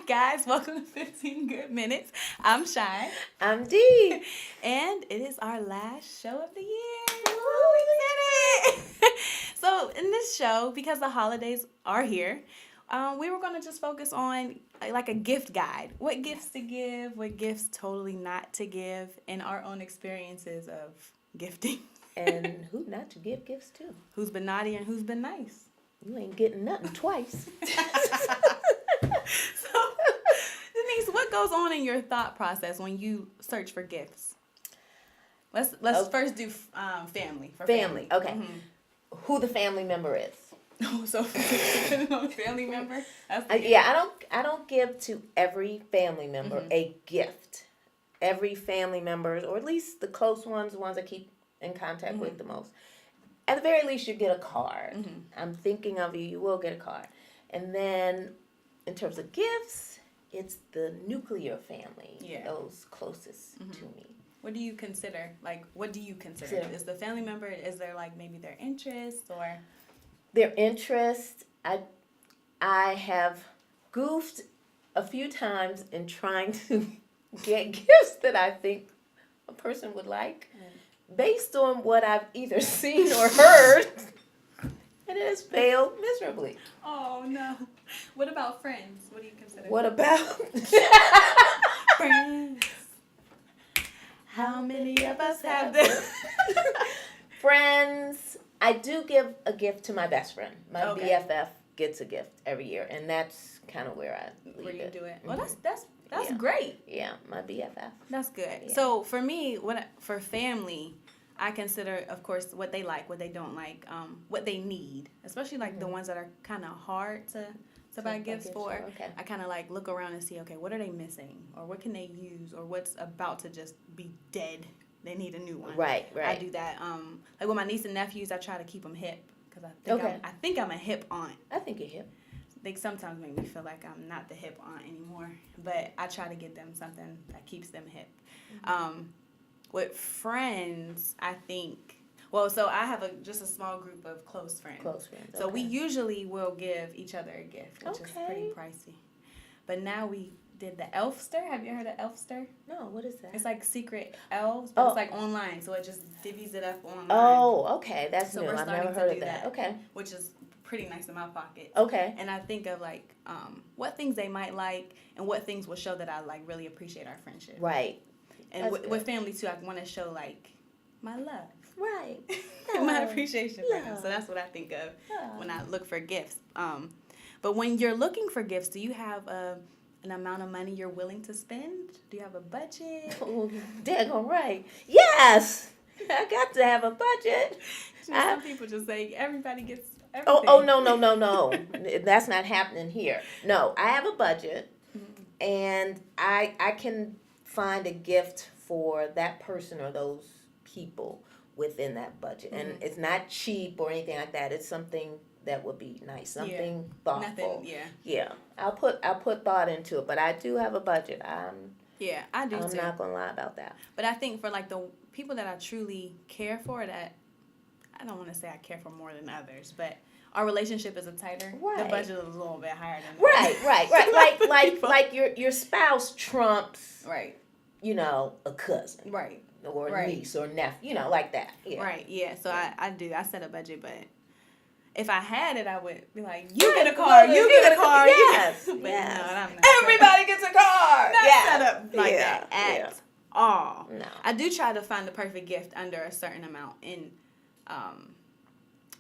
guys. Welcome to 15 Good Minutes. I'm Shy. I'm Dee. And it is our last show of the year. Woo, we did it! So, in this show, because the holidays are here, we were going to just focus on like a gift guide. What gifts to give, what gifts totally not to give, and our own experiences of gifting. And who not to give gifts to? Who's been naughty and who's been nice. You ain't getting nothing twice. So, Denise, what goes on in your thought process when you search for gifts? Let's first do family. Family. Okay. Mm-hmm. Who the family member is? Oh, so depending on family member. I don't give to every family member Mm-hmm. a gift. Every family member, or at least the close ones, the ones I keep in contact with the most. At the very least, you get a card. Mm-hmm. I'm thinking of you. You will get a card. And then, in terms of gifts, it's the nuclear family. Yeah. Those closest to me. What do you consider? Like, what do you consider? Is the family member, is there like maybe their interests or? Their interest, I have goofed a few times in trying to get gifts that I think a person would like based on what I've either seen or heard, and it has failed miserably. Oh, no. What about friends? What do you consider? What about friends? How many of us have them? Friends? I do give a gift to my best friend. My Okay. BFF gets a gift every year, and that's kind of where I leave Where you it. do it. Well, that's Yeah. great. Yeah, my BFF. That's good. Yeah. So for me, for family, I consider, of course, what they like, what they don't like, what they need, especially like the ones that are kind of hard to buy gifts for. Okay. I kind of like look around and see, okay, what are they missing, or what can they use, or what's about to just be dead. They need a new one. Right. I do that. Like with my niece and nephews, I try to keep them hip because I think I'm a hip aunt. I think you're hip. They sometimes make me feel like I'm not the hip aunt anymore, but I try to get them something that keeps them hip. With friends, I think, so I have just a small group of close friends. Close friends. So we okay. usually will give each other a gift, which is pretty pricey. But now we did the Elfster. Have you heard of Elfster? No, what is that? It's like secret elves, but it's like online, so it just divvies it up online. Oh, okay. That's So new. we're I've starting never to heard do of that. that. Okay. Which is pretty nice in my pocket. Okay. And I think of like what things they might like and what things will show that I like really appreciate our friendship. Right. And with family too, I want to show like my love. Right. My appreciation for them. Love. So that's what I think of Love. when I look for gifts. But when you're looking for gifts, do you have an amount of money you're willing to spend? Do you have a budget? Oh, daggone right. Yes. I got to have a budget. Some people just say everybody gets everything. Oh, no. That's not happening here. No, I have a budget, and I can find a gift for that person or those people within that budget. And it's not cheap or anything like that. It's something that would be nice, something thoughtful. Nothing, Yeah. I'll put thought into it, but I do have a budget. I do I'm too. not gonna lie about that. But I think for like the people that I truly care for, that I don't want to say I care for more than others, but our relationship is tighter. Right. The budget is a little bit higher than Right. like your spouse trumps, right, a cousin, right, or a Right. niece or nephew, like that. Yeah. right, yeah. So I do. I set a budget, but if I had it, I would be like, you get a car, you get a car. Yes. But yes. no, I'm not. Everybody gets a car. Not yeah. set up like Yeah. that at all. No. I do try to find the perfect gift under a certain amount and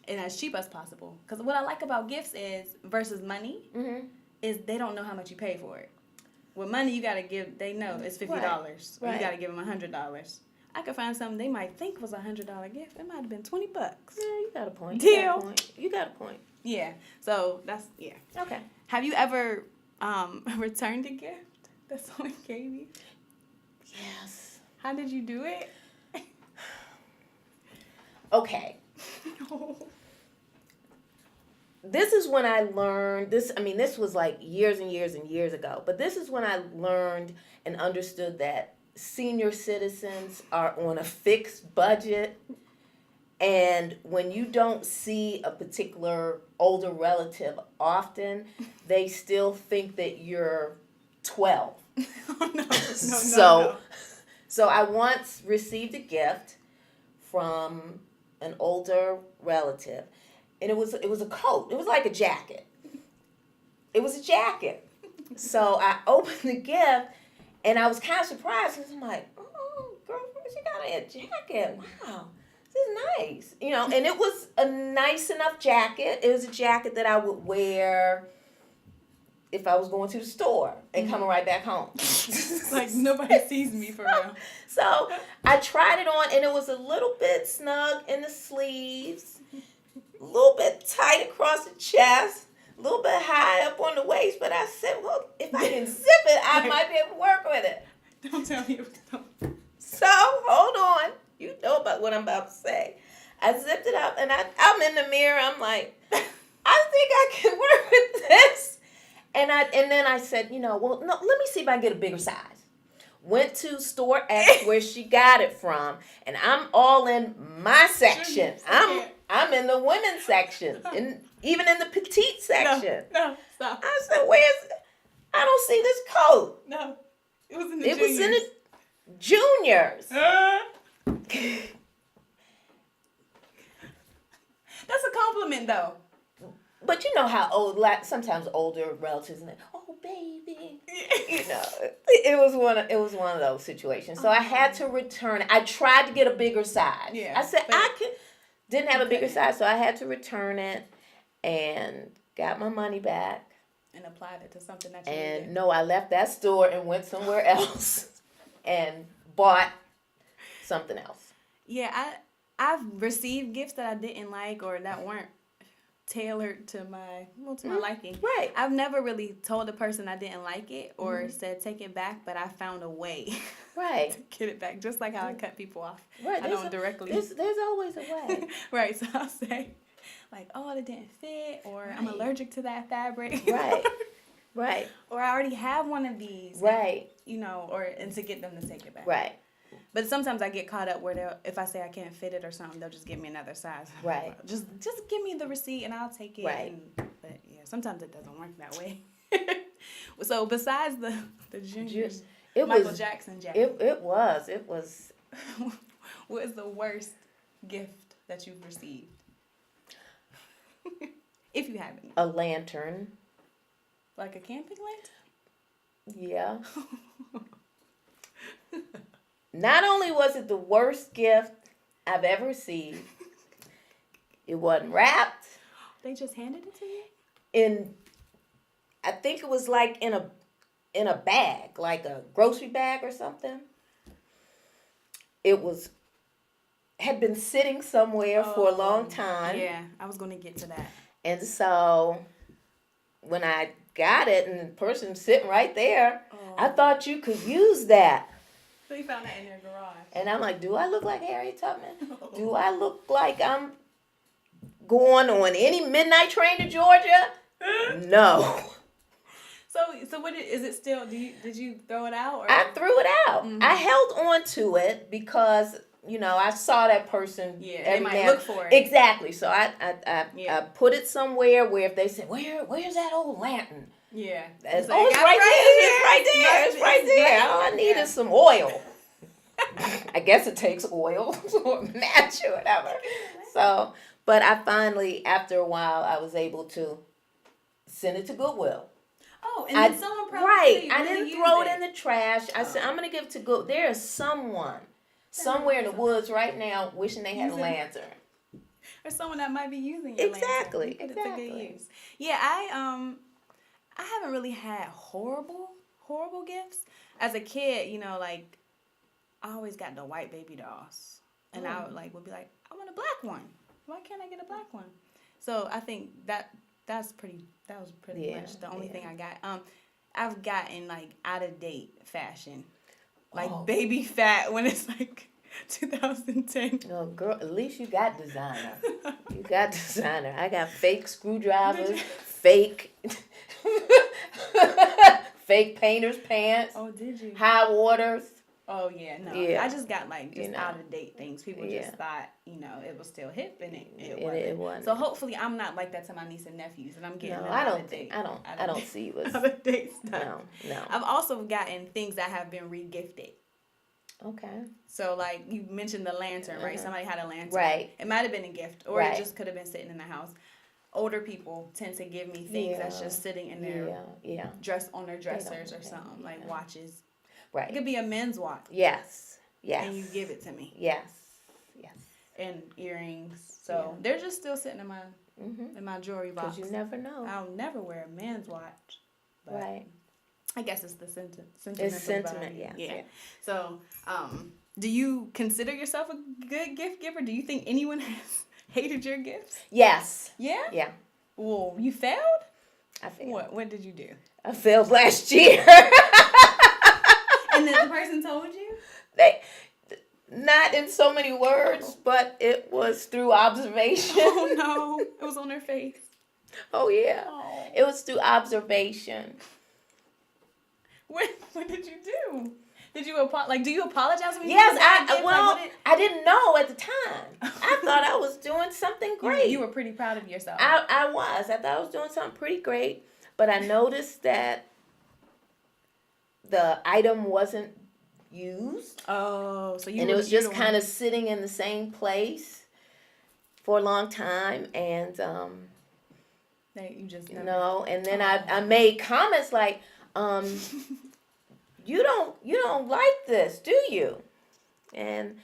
as cheap as possible. Because what I like about gifts is versus money is they don't know how much you pay for it. With money, you gotta give. They know it's $50. Right. You gotta give them $100. I could find something they might think was $100 gift. It might have been $20. Yeah, you got a point. Deal. You got a point. Yeah. So that's Okay. Have you ever returned a gift that someone gave you? Yes. How did you do it? Okay. This is when I learned this. I mean, this was like years and years and years ago. But this is when I learned and understood that senior citizens are on a fixed budget. And when you don't see a particular older relative often, they still think that you're 12. Oh, no, So I once received a gift from an older relative, and it was a coat. It was like a jacket. It was a jacket. So I opened the gift, and I was kind of surprised because I'm like, oh, girlfriend, she got me a jacket. Wow, this is nice. You know, and it was a nice enough jacket. It was a jacket that I would wear if I was going to the store and coming right back home. Like, nobody sees me for real. So I tried it on, and it was a little bit snug in the sleeves, a little bit tight across the chest, a little bit high up on the waist. But I said, well, if I can zip it, I might be able to work with it. Don't tell me. So hold on. You know about what I'm about to say. I zipped it up, and I'm in the mirror. I'm like, I think I can work with this. And then I said, well, no, let me see if I can get a bigger size. Went to store X where she got it from, and I'm all in my section. I'm in the women's section, and even in the petite section. No, stop. I said, I don't see this coat. No, it was in the juniors. Was in the juniors. That's a compliment, though. But you know how sometimes older relatives and oh baby, it was one of those situations. So I had to return it. I tried to get a bigger size. Yeah, I said didn't have a bigger size, so I had to return it and got my money back. And applied it to something that you needed. And no, I left that store and went somewhere else and bought something else. Yeah, I've received gifts that I didn't like or that weren't tailored to my liking. Right. I've never really told a person I didn't like it or said take it back, but I found a way right to get it back, just like how I cut people off. Right. I don't directly. There's always a way. Right. So I'll say like, oh, it didn't fit, or I'm allergic to that fabric. Right. Right. Or I already have one of these. Right. And to get them to take it back. Right. But sometimes I get caught up where if I say I can't fit it or something, they'll just give me another size. Right. Just give me the receipt and I'll take it. Right. But yeah, sometimes it doesn't work that way. So besides the juniors, Michael Jackson jacket. It was. What is the worst gift that you've received? If you have any. A lantern. Like a camping lantern? Yeah. Not only was it the worst gift I've ever received, it wasn't wrapped. They just handed it to you? I think it was like in a bag, like a grocery bag or something. It had been sitting somewhere for a long time. Yeah, I was going to get to that. And so when I got it and the person sitting right there, I thought you could use that. So you found that in their garage. And I'm like, do I look like Harriet Tubman? Do I look like I'm going on any midnight train to Georgia? No. So what is it still? Did you throw it out? Or? I threw it out. Mm-hmm. I held on to it because I saw that person. Yeah, they might look for it. Exactly. So I put it somewhere where if they said, where's that old lantern? Yeah. It's right there. It's right there. All I need is some oil. I guess it takes oil or match or whatever. So, but I finally, after a while, I was able to send it to Goodwill. Oh, and then someone probably really I didn't throw it in the trash. I said, I'm going to give it to Goodwill. There is someone somewhere in the woods right now wishing they had a lantern. Or someone that might be using your lantern. Exactly. It's a good use. Yeah, I haven't really had horrible gifts. As a kid, like, I always got the white baby dolls. And I would be like, I want a black one. Why can't I get a black one? So I think that was pretty much the only thing I got. I've gotten like out of date fashion. Like baby fat when it's like 2010. No, girl, at least you got designer. I got fake screwdrivers, fake painter's pants. Oh, did you? High waters. Oh yeah, no. Yeah. I just got like just You know. out of date things. People Yeah. just thought, it was still hip and it And wasn't. it wasn't. So hopefully I'm not like that to my niece and nephews and I'm getting No, them I out don't of think. date. I don't see you as. Out of date stuff. No. I've also gotten things that have been regifted. Okay. So like you mentioned the lantern, right? Somebody had a lantern. Right. It might have been a gift or Right. it just could have been sitting in the house. Older people tend to give me things that's just sitting in their dress on their dressers or something, like watches. Right. It could be a men's watch. Yes. Yes. And you give it to me. Yes. Yes. And earrings. So they're just still sitting in my jewelry box. Because you never know. I'll never wear a man's watch. But Right. I guess it's the sentiment. It's sentiment, yes. Yeah. So, do you consider yourself a good gift giver? Do you think anyone has hated your gifts? Yes. Yeah? Yeah. Well, you failed? I failed. What did you do? I failed last year. And then the person told you? Not in so many words, but it was through observation. Oh, no. It was on their face. Oh, yeah. Oh. It was through observation. What did you do? Did you do you apologize when you Yes, do that gift? I didn't know at the time. I thought I was doing something great. You were pretty proud of yourself. I was. I thought I was doing something pretty great, but I noticed that the item wasn't used. Oh, so it was just kind of sitting in the same place for a long time, and you just and then I made comments like, you don't like this, do you? And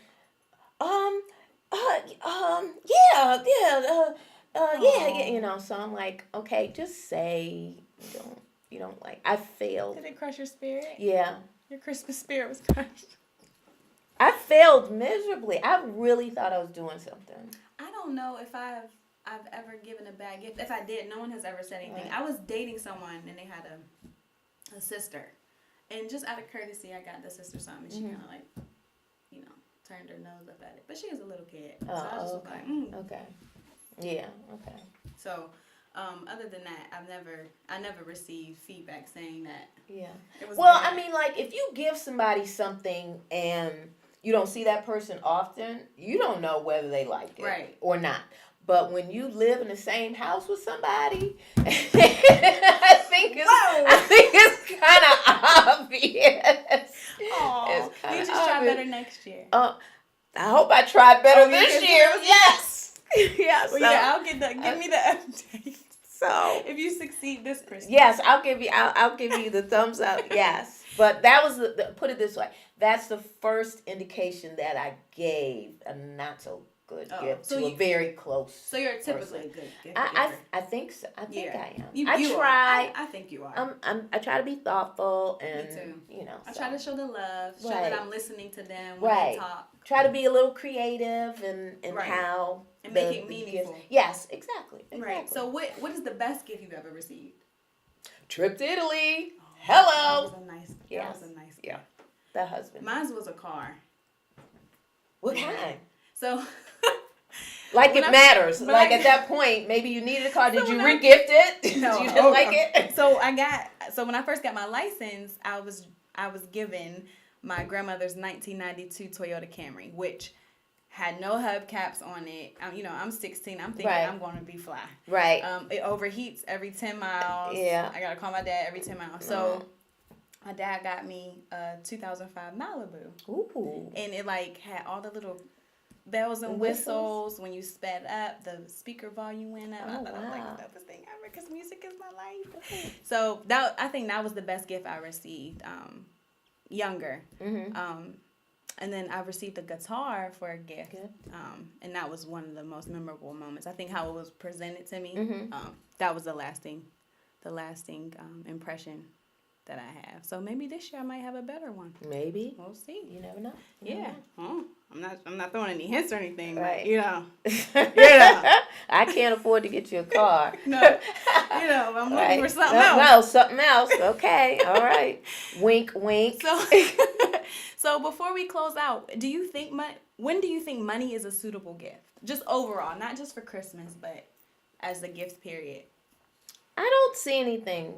yeah, so I'm like, okay, just say you don't like. I failed. Did it crush your spirit? Yeah. Your Christmas spirit was crushed. I failed miserably. I really thought I was doing something. I don't know if I've ever given a bad gift. If I did, no one has ever said anything. Right. I was dating someone and they had a sister. And just out of courtesy, I got the sister something. And she kind of turned her nose up at it. But she was a little kid. So I was just like, Okay. Yeah, okay. So, other than that, I never received feedback saying that. Yeah. It was well, bad. I mean, like, if you give somebody something and you don't see that person often, you don't know whether they like it or not. But when you live in the same house with somebody, I think it's kind of obvious. Aww. You just try better next year. I hope I try better this year. Yes. Yeah. Well, I'll get that. Give me the update. So if you succeed this Christmas, yes, I'll give you the thumbs up. Yes, but that was put it this way. That's the first indication that I gave a not so good gift to a very close. So you're typically a good gift I think so. I think I am. You try. I think you are. I try to be thoughtful and me too. I try to show the love, show that I'm listening to them when they talk. Try to be a little creative and how and make it meaningful. Yes, exactly. Right. So what is the best gift you've ever received? Trip to Italy. Hello. That was a nice gift. Yeah. The husband. Mine was a car. What kind? So like it matters. Like at that point, maybe you needed a car. Did you re-gift it? No, you didn't like it? So when I first got my license, I was given my grandmother's 1992 Toyota Camry, which had no hubcaps on it. I'm 16. I'm thinking I'm going to be fly. Right. It overheats every 10 miles. Yeah. I got to call my dad every 10 miles. So my dad got me a 2005 Malibu. Ooh. And it had all the little bells and whistles. When you sped up, the speaker volume went up. I thought I was the dopest thing ever because music is my life. So I think that was the best gift I received. Younger. Mm-hmm. And then I received a guitar for a gift. And that was one of the most memorable moments. I think how it was presented to me. Mm-hmm. That was the lasting impression that I have. So maybe this year I might have a better one. Maybe. We'll see. You never know. Yeah. I'm not throwing any hints or anything. Right. But, yeah. I can't afford to get you a car. No. I'm looking for something else. No, something else. Okay. All right. Wink, wink. So before we close out, when do you think money is a suitable gift? Just overall, not just for Christmas, but as the gift period. I don't see anything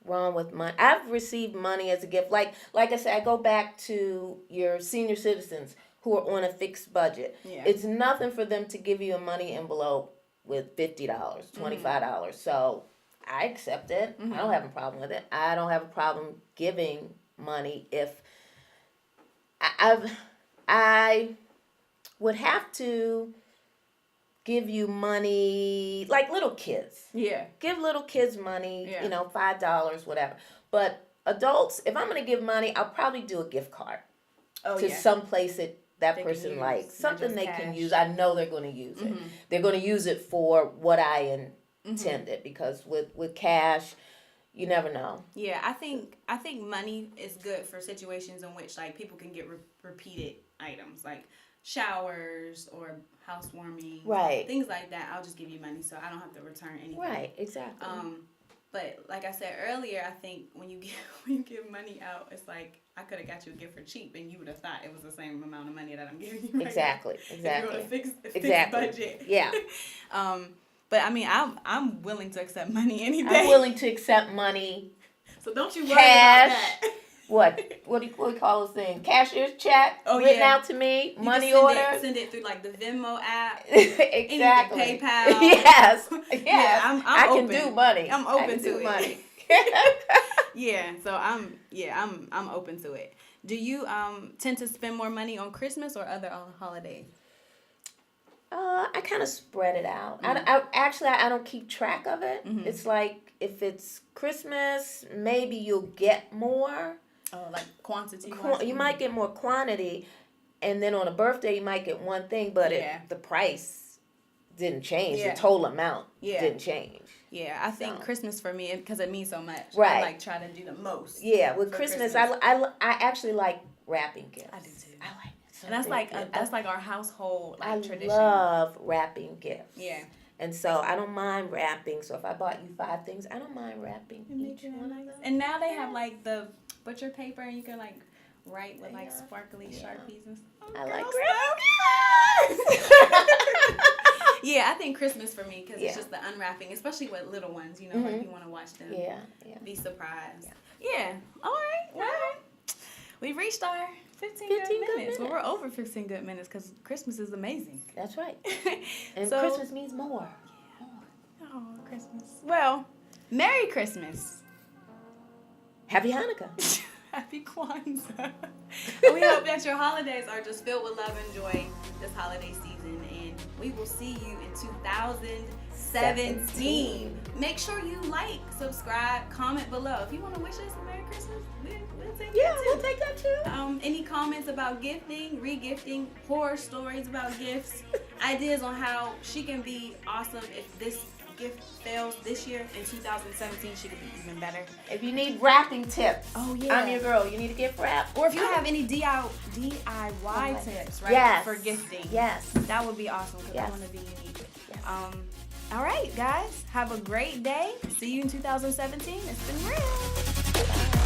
wrong with money. I've received money as a gift. Like I said, I go back to your senior citizens who are on a fixed budget. Yeah. It's nothing for them to give you a money envelope with $50, $25. So I accept it. I don't have a problem with it. I don't have a problem giving money if I would have to give you money like little kids. Yeah. Give little kids money, Yeah. you know, $5, whatever. But adults, if I'm going to give money, I'll probably do a gift card to some place that They can person use, likes. not Something just they can cash. use. I know they're going to use it. They're going to use it for what I intended because with cash, you never know. Yeah, I think money is good for situations in which like people can get repeated items like showers or housewarming, Right. things like that. I'll just give you money so I don't have to return anything. Right, exactly. But like I said earlier, I think when you give money out, it's like I could have got you a gift for cheap, and you would have thought it was the same amount of money that I'm giving you. Right Exactly. now. If you're on a fixed Exactly. budget. Yeah. But I mean, I'm willing to accept money any day. I'm willing to accept money. So don't you worry Cash. about that. What do you call those things? Cashier's check Oh, written yeah. out to me. You Money can order. send it through like the Venmo app. Exactly. Any PayPal. Yes. Yes. Yeah, I'm I open. can do money. I'm I open can to do it. money. Yeah, so I'm open to it. Do you tend to spend more money on Christmas or other holidays? I kind of spread it out. I don't keep track of it. It's like if it's Christmas, maybe you'll get more. Oh, like quantity. You might get more quantity, and then on a birthday you might get one thing, but the price didn't change. Yeah. The total amount Yeah. didn't change. Yeah, I think So. Christmas for me because it means so much. Right. I like try to do the most. Yeah, with for Christmas, Christmas. I actually like wrapping gifts. I do too. I like it. So And that's good. that's like our household I tradition. love wrapping gifts. Yeah. And so I don't mind wrapping. So if I bought you 5 things, I don't mind wrapping each one of them. And now they have like the butcher paper and you can like write with like sparkly Sharpies and stuff. I like wrapping. Yeah, I think Christmas for me because it's just the unwrapping, especially with little ones, you know, like you want to watch them be surprised. Yeah. All right. Well, we've reached our 15 good minutes. Well, we're over 15 good minutes because Christmas is amazing. That's right. And So- Christmas means more. Oh, Christmas. Well, Merry Christmas. Happy Hanukkah. Happy Kwanzaa. We hope that your holidays are just filled with love and joy this holiday season. And we will see you in 2017. Make sure you like, subscribe, comment below. If you want to wish us a Merry Christmas, we'll take that too. We'll take that too. Any comments about gifting, re-gifting, horror stories about gifts, ideas on how she can be awesome if this gift fails this year in 2017, she could be even better. If you need wrapping tips, Oh, yeah. I'm your girl. You need a gift wrap. Or if you have any DIY tips, right, Yes. for gifting, Yes. that would be awesome because Yes. I want to be unique. Yes. All right, guys, have a great day. See you in 2017. It's been real.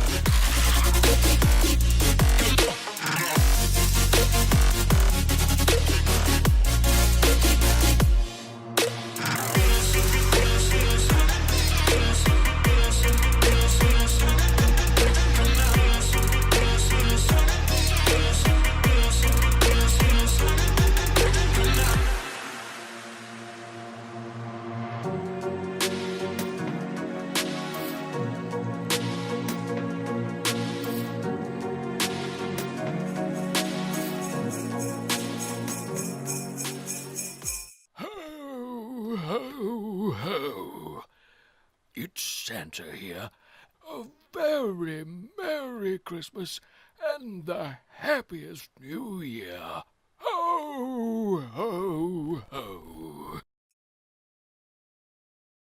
Ho, ho, ho. It's Santa here. A very Merry Christmas and the happiest New Year. Ho, ho, ho.